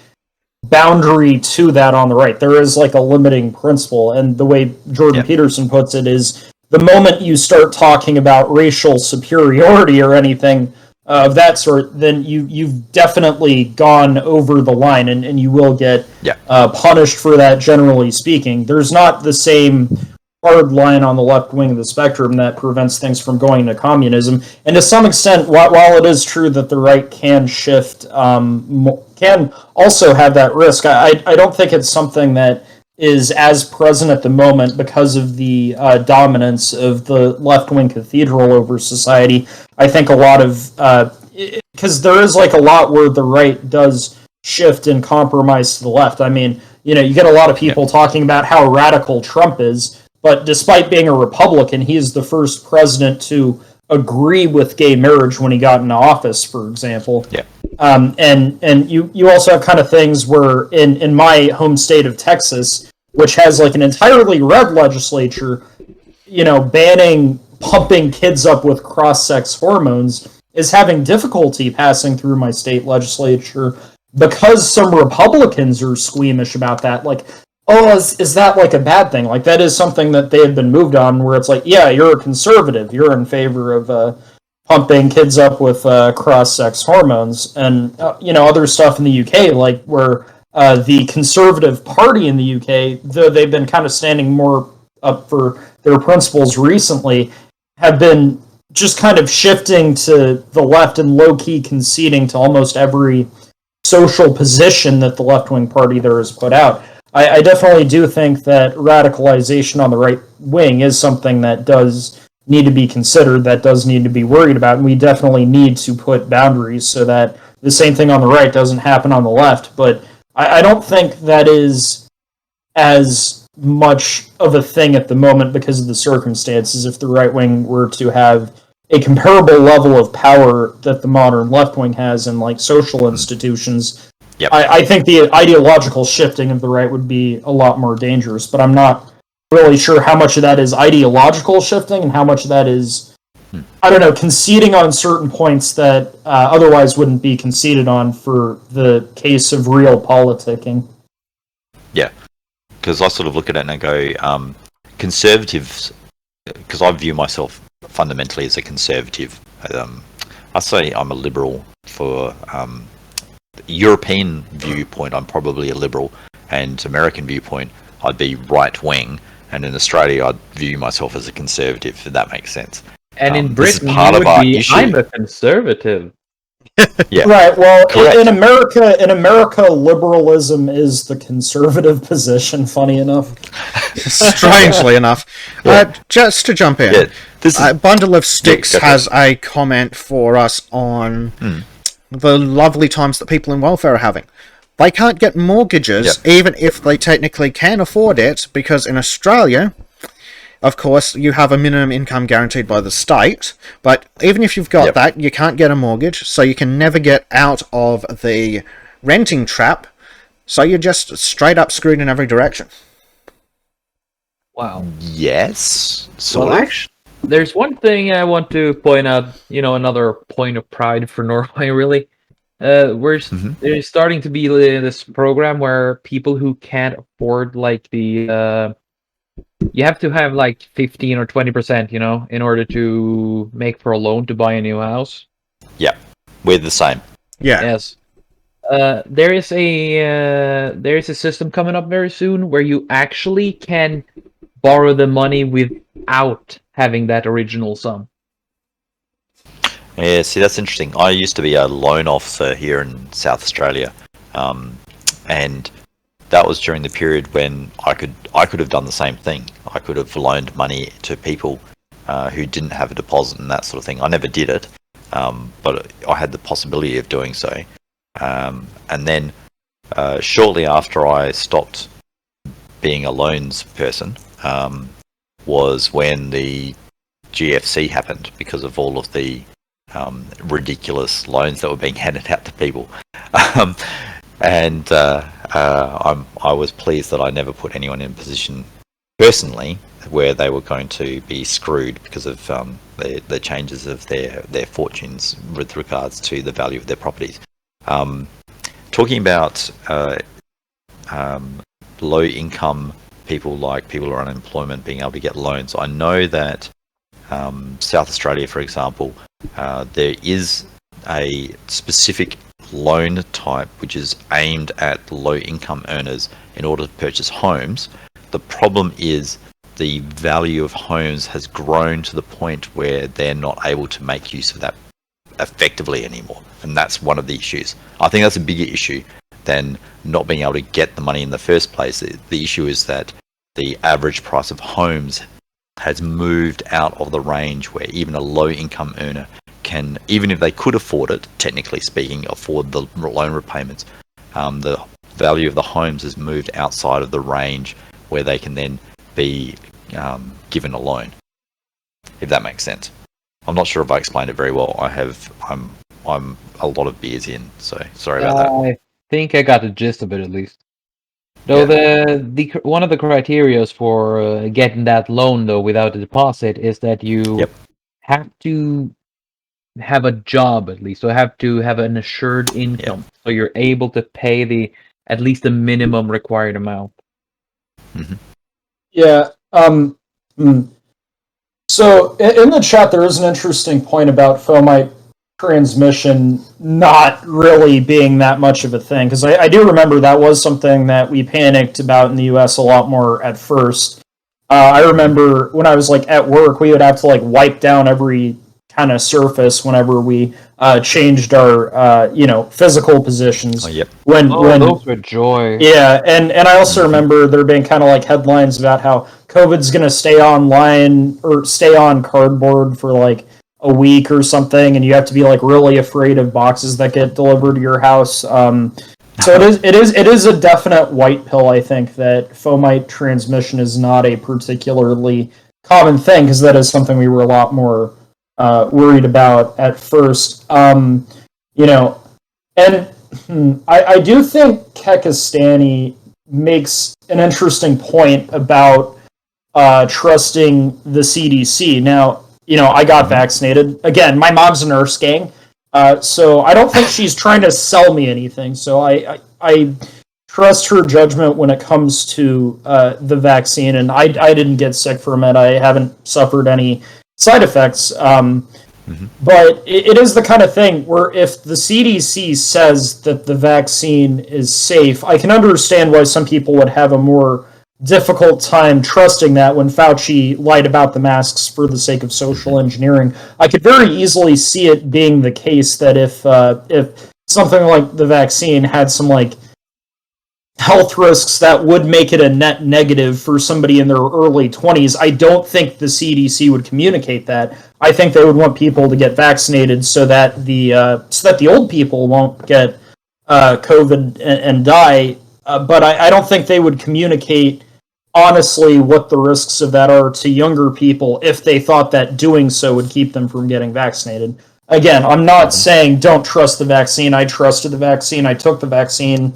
boundary to that on the right. There is like a limiting principle, and the way Jordan Peterson puts it is, the moment you start talking about racial superiority or anything of that sort, then you've definitely gone over the line, and you will get punished for that, generally speaking. There's not the same hard line on the left wing of the spectrum that prevents things from going to communism. And to some extent, while it is true that the right can shift, can also have that risk, I don't think it's something that is as present at the moment because of the dominance of the left-wing cathedral over society. I think a lot of, because there is like a lot where the right does shift and compromise to the left. I mean, you know, you get a lot of people talking about how radical Trump is, but despite being a Republican, he is the first president to agree with gay marriage when he got into office, for example. Yeah. And you also have kind of things where in my home state of Texas, which has like an entirely red legislature, you know, banning pumping kids up with cross-sex hormones, is having difficulty passing through my state legislature because some Republicans are squeamish about that. Like, oh, is that like a bad thing? Like, that is something that they have been moved on, where it's like, yeah, you're a conservative, you're in favor of pumping kids up with cross-sex hormones, and you know, other stuff in the UK, like where the Conservative Party in the UK, though they've been kind of standing more up for their principles recently, have been just kind of shifting to the left and low-key conceding to almost every social position that the left-wing party there has put out. I definitely do think that radicalization on the right wing is something that does need to be considered, that does need to be worried about, and we definitely need to put boundaries so that the same thing on the right doesn't happen on the left. But I don't think that is as much of a thing at the moment because of the circumstances. If the right wing were to have a comparable level of power that the modern left wing has in like social institutions, I think the ideological shifting of the right would be a lot more dangerous. But I'm not really sure how much of that is ideological shifting and how much of that is, I don't know, conceding on certain points that otherwise wouldn't be conceded on for the case of real politicking. Yeah. Because I sort of look at it and I go, conservatives, because I view myself fundamentally as a conservative. I say I'm a liberal for European viewpoint, I'm probably a liberal, and American viewpoint, I'd be right-wing, and in Australia, I'd view myself as a conservative, if that makes sense. And in Britain, you would be, I'm a conservative. Yeah. Right. Well, in America, liberalism is the conservative position. Funny enough. Strangely enough, just to jump in, Bundle of Sticks has a comment for us on the lovely times that people in welfare are having. They can't get mortgages, even if they technically can afford it, because in Australia, Of course, you have a minimum income guaranteed by the state, but even if you've got that, you can't get a mortgage, so you can never get out of the renting trap, so you're just straight up screwed in every direction. Wow. Yes. Sort Well, of. actually, there's one thing I want to point out. Another point of pride for Norway. Really, there's starting to be this program where people who can't afford like you have to have like 15 or 20%, in order to make for a loan to buy a new house. Yeah, we're the same. Yeah. Yes. There is a system coming up very soon where you actually can borrow the money without having that original sum. Yeah, see, that's interesting. I used to be a loan officer here in South Australia, and that was during the period when I could have done the same thing. I could have loaned money to people who didn't have a deposit and that sort of thing. I never did it, but I had the possibility of doing so. And then shortly after I stopped being a loans person, was when the GFC happened because of all of the ridiculous loans that were being handed out to people. I was pleased that I never put anyone in a position personally where they were going to be screwed because of the changes of their fortunes with regards to the value of their properties. Talking about low income people, like people who are unemployment, being able to get loans, I know that South Australia, for example, there is a specific loan type which is aimed at low income earners in order to purchase homes. The problem is the value of homes has grown to the point where they're not able to make use of that effectively anymore, and that's one of the issues. I think that's a bigger issue than not being able to get the money in the first place. The issue is that the average price of homes has moved out of the range where even a low income earner can, even if they could afford it, technically speaking, afford the loan repayments, the value of the homes has moved outside of the range where they can then be given a loan, if that makes sense. I'm not sure if I explained it very well. I'm a lot of beers in, so sorry about that. I think I got the gist of it at least. Though the one of the criterias for getting that loan though without a deposit is that you have to have a job at least, so have to have an assured income, so you're able to pay at least the minimum required amount. Mm-hmm. Yeah. So in the chat, there is an interesting point about fomite transmission not really being that much of a thing, because I do remember that was something that we panicked about in the US a lot more at first. I remember when I was like at work, we would have to like wipe down every kind of surface whenever we changed our physical positions. Oh, yep. When those were joy. Yeah, and I also remember there being kind of like headlines about how COVID's going to stay online or stay on cardboard for like a week or something, and you have to be like really afraid of boxes that get delivered to your house. So it is a definite white pill. I think that fomite transmission is not a particularly common thing, because that is something we were a lot more worried about at first. And I do think Kekistani makes an interesting point about trusting the CDC. Now, I got vaccinated. Again, my mom's a nurse, gang. So I don't think she's trying to sell me anything. So I trust her judgment when it comes to the vaccine. And I didn't get sick from it. I haven't suffered any side effects. But it is the kind of thing where if the CDC says that the vaccine is safe, I can understand why some people would have a more difficult time trusting that when Fauci lied about the masks for the sake of social engineering. I could very easily see it being the case that if something like the vaccine had some like health risks that would make it a net negative for somebody in their early 20s, I don't think the CDC would communicate that. I think they would want people to get vaccinated so that the old people won't get COVID and die. But I don't think they would communicate honestly what the risks of that are to younger people if they thought that doing so would keep them from getting vaccinated. Again, I'm not saying don't trust the vaccine. I trusted the vaccine. I took the vaccine.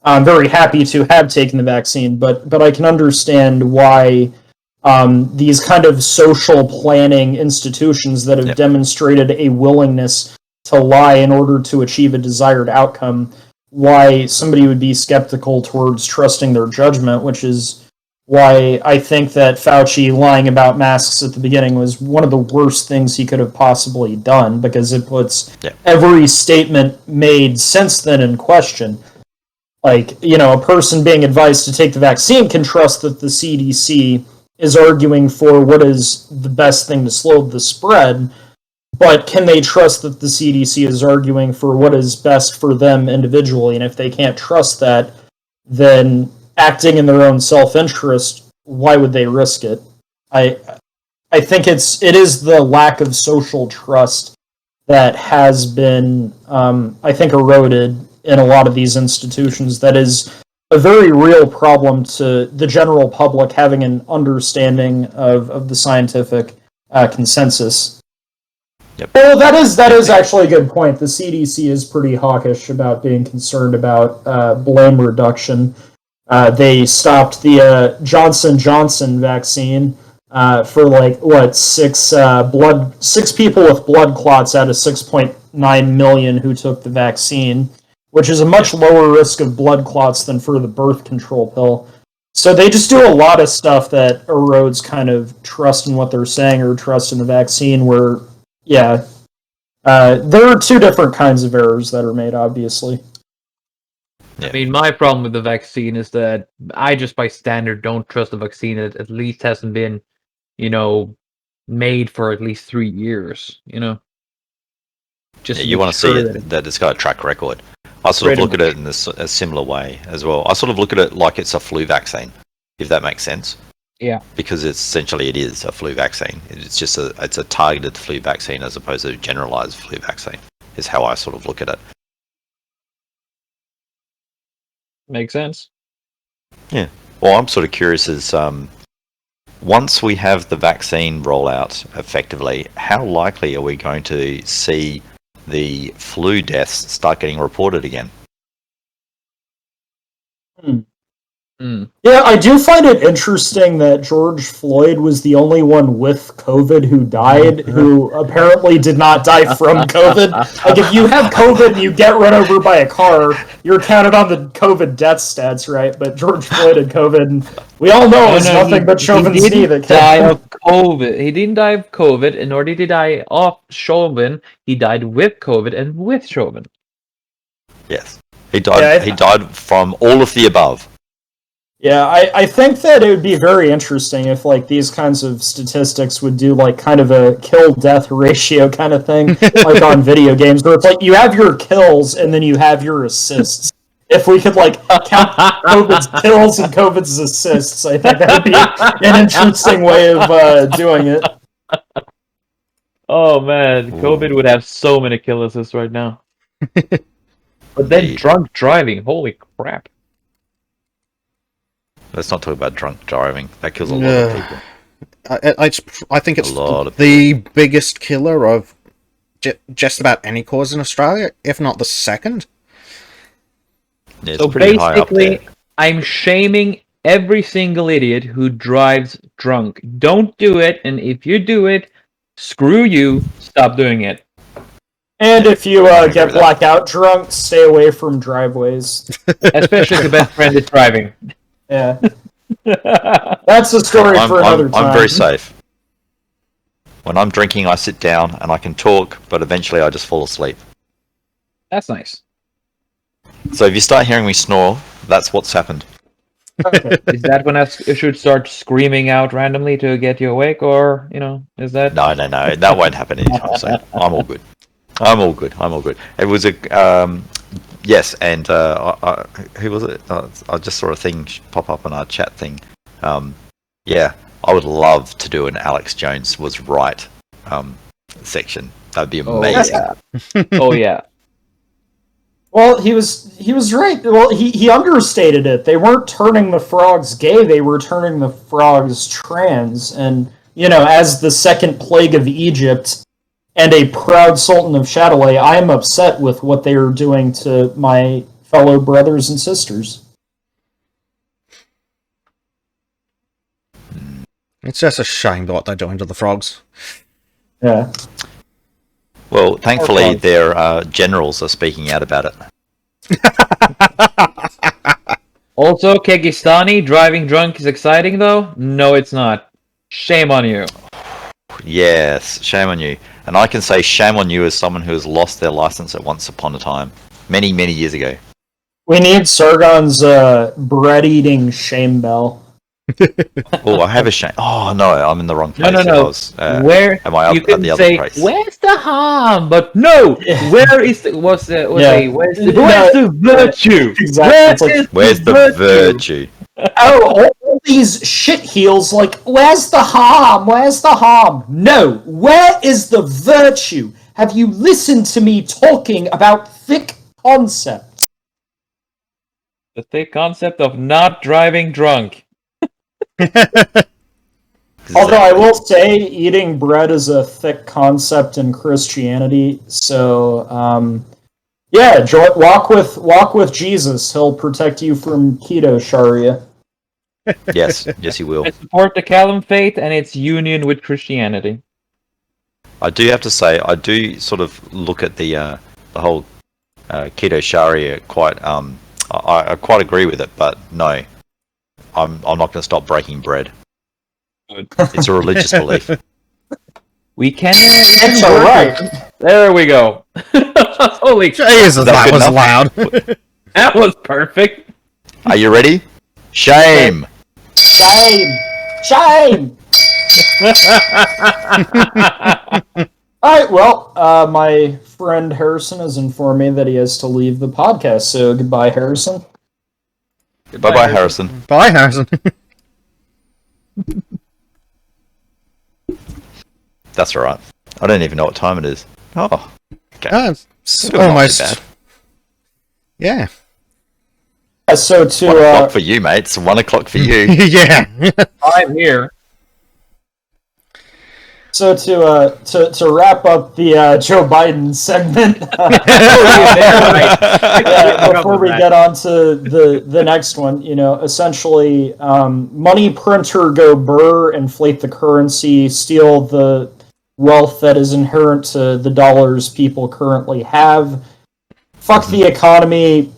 I'm very happy to have taken the vaccine, but I can understand why these kind of social planning institutions that have demonstrated a willingness to lie in order to achieve a desired outcome, why somebody would be skeptical towards trusting their judgment, which is why I think that Fauci lying about masks at the beginning was one of the worst things he could have possibly done, because it puts every statement made since then in question. Like, a person being advised to take the vaccine can trust that the CDC is arguing for what is the best thing to slow the spread, but can they trust that the CDC is arguing for what is best for them individually? And if they can't trust that, then acting in their own self-interest, why would they risk it? I think it is the lack of social trust that has been, I think, eroded in a lot of these institutions. That is a very real problem to the general public having an understanding of the scientific consensus. Yep. Well, that is actually a good point. The CDC is pretty hawkish about being concerned about blame reduction. They stopped the Johnson & Johnson vaccine for six people with blood clots out of 6.9 million who took the vaccine, which is a much lower risk of blood clots than for the birth control pill. So they just do a lot of stuff that erodes kind of trust in what they're saying or trust in the vaccine, where, there are two different kinds of errors that are made, obviously. I mean, my problem with the vaccine is that I just by standard don't trust the vaccine. It at least hasn't been, made for at least 3 years, Just you want to see that it's got a track record. I sort of look at it in a similar way as well. I sort of look at it like it's a flu vaccine, if that makes sense. Yeah. Because it is a flu vaccine. It's just it's a targeted flu vaccine as opposed to a generalized flu vaccine, is how I sort of look at it. Makes sense. Yeah. Well, I'm sort of curious as once we have the vaccine rollout effectively, how likely are we going to see the flu deaths start getting reported again? Yeah, I do find it interesting that George Floyd was the only one with COVID who died, who apparently did not die from COVID. Like, if you have COVID and you get run over by a car, you're counted on the COVID death stats, right? But George Floyd had COVID, and we all know it's nothing but Chauvin's knee that killed him. Of COVID. He didn't die of COVID, and nor did he die of Chauvin. He died with COVID and with Chauvin. Yes. He died. He died from all of the above. Yeah, I think that it would be very interesting if, like, these kinds of statistics would do, like, kind of a kill-death ratio kind of thing, like on video games, where it's like you have your kills and then you have your assists. If we could, like, count COVID's kills and COVID's assists, I think that would be an interesting way of doing it. Oh, man. COVID would have so many kill assists right now. But then drunk driving, holy crap. Let's not talk about drunk driving. That kills a lot of people. I think it's the biggest killer of just about any cause in Australia, if not the second. Yeah, it's so pretty high up basically, there. I'm shaming every single idiot who drives drunk. Don't do it, and if you do it, screw you, stop doing it. And if you get blackout drunk, stay away from driveways. Especially if your best friend is driving. Yeah. That's a story for another time. I'm very safe. When I'm drinking, I sit down and I can talk, but eventually I just fall asleep. That's nice. So if you start hearing me snore, that's what's happened. Okay. Is that when I should start screaming out randomly to get you awake, or, is that... No, that won't happen anytime soon. I'm all good. It was a... Yes, and who was it? I just saw a thing pop up on our chat thing. Yeah, I would love to do an Alex Jones was right section. That'd be amazing. Oh, yeah. Well, he was right. Well, he understated it. They weren't turning the frogs gay, they were turning the frogs trans. And, as the second plague of Egypt and a proud Sultan of Shadilay, I am upset with what they are doing to my fellow brothers and sisters. It's just a shame what they're doing to the frogs. Yeah. Well, thankfully, frogs. their generals are speaking out about it. Also, Kegistani, driving drunk is exciting though? No, it's not. Shame on you. Yes, shame on you. And I can say shame on you as someone who has lost their license at once upon a time. Many, many years ago. We need Sargon's bread-eating shame bell. Oh, I have a shame. Oh, no, I'm in the wrong place. No. I was, Where am I you up can at the other say, place? "Where's the harm?" But no, where is the where's the where's the virtue? Exactly. It's like, Where's the virtue? all these shit heels, like, where's the harm? Where's the harm? No, where is the virtue? Have you listened to me talking about thick concepts? The thick concept of not driving drunk. Although I will say, eating bread is a thick concept in Christianity. So, yeah, walk with Jesus. He'll protect you from keto sharia. Yes, he will. I support the Caliphate and its union with Christianity. I do have to say, I do sort of look at the whole keto sharia quite. I quite agree with it, but no, I'm not going to stop breaking bread. It's a religious belief. We can. That's all right. There we go. Holy, Jesus, that was enough? loud. that was perfect. Are you ready? Shame. Shame! Alright, well, my friend Harrison has informed me that he has to leave the podcast, so goodbye, Harrison. Bye, Harrison. Bye, Harrison. That's all right. I don't even know what time it is. Oh, okay. It's Still not too almost. bad. Yeah. So 1 o'clock for you, mate. It's 1 o'clock for you. Yeah. I'm here. So to wrap up the Joe Biden segment, before we get on to the next one, essentially, money printer go BRRRR, inflate the currency, steal the wealth that is inherent to the dollars people currently have, fuck the economy,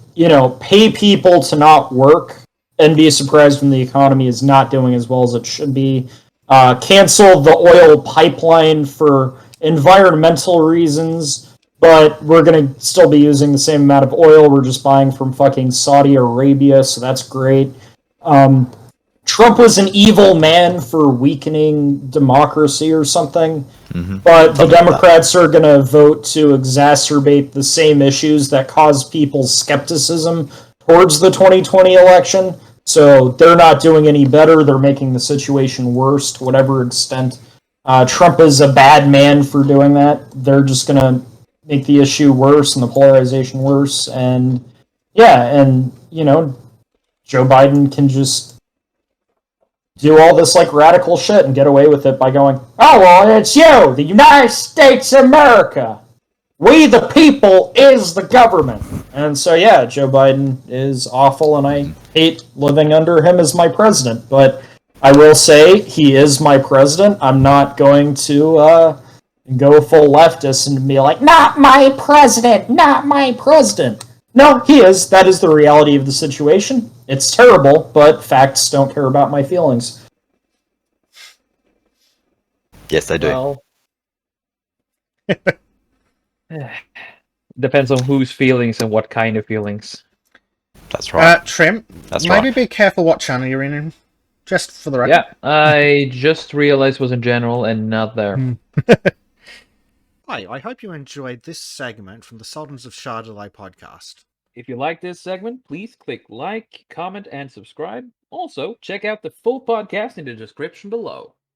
pay people to not work, and be surprised when the economy is not doing as well as it should be. Cancel the oil pipeline for environmental reasons, but we're going to still be using the same amount of oil. We're just buying from fucking Saudi Arabia, so that's great. Trump was an evil man for weakening democracy or something, but the Democrats are going to vote to exacerbate the same issues that cause people's skepticism towards the 2020 election. So they're not doing any better. They're making the situation worse to whatever extent. Trump is a bad man for doing that. They're just going to make the issue worse and the polarization worse. And Joe Biden can just do all this like radical shit and get away with it by going, oh, well, it's you, the United States of America. We, the people, is the government. And so, yeah, Joe Biden is awful, and I hate living under him as my president. But I will say he is my president. I'm not going to go full leftist and be like, not my president, not my president. No, he is. That is the reality of the situation. It's terrible, but facts don't care about my feelings. Yes, they do. Well, depends on whose feelings and what kind of feelings. That's right. Trim, That's maybe right. be careful what channel you're in, just for the record. Yeah, I just realized was in general and not there. Hi, I hope you enjoyed this segment from the Sultans of Shadilay podcast. If you like this segment, please click like, comment, and subscribe. Also, check out the full podcast in the description below.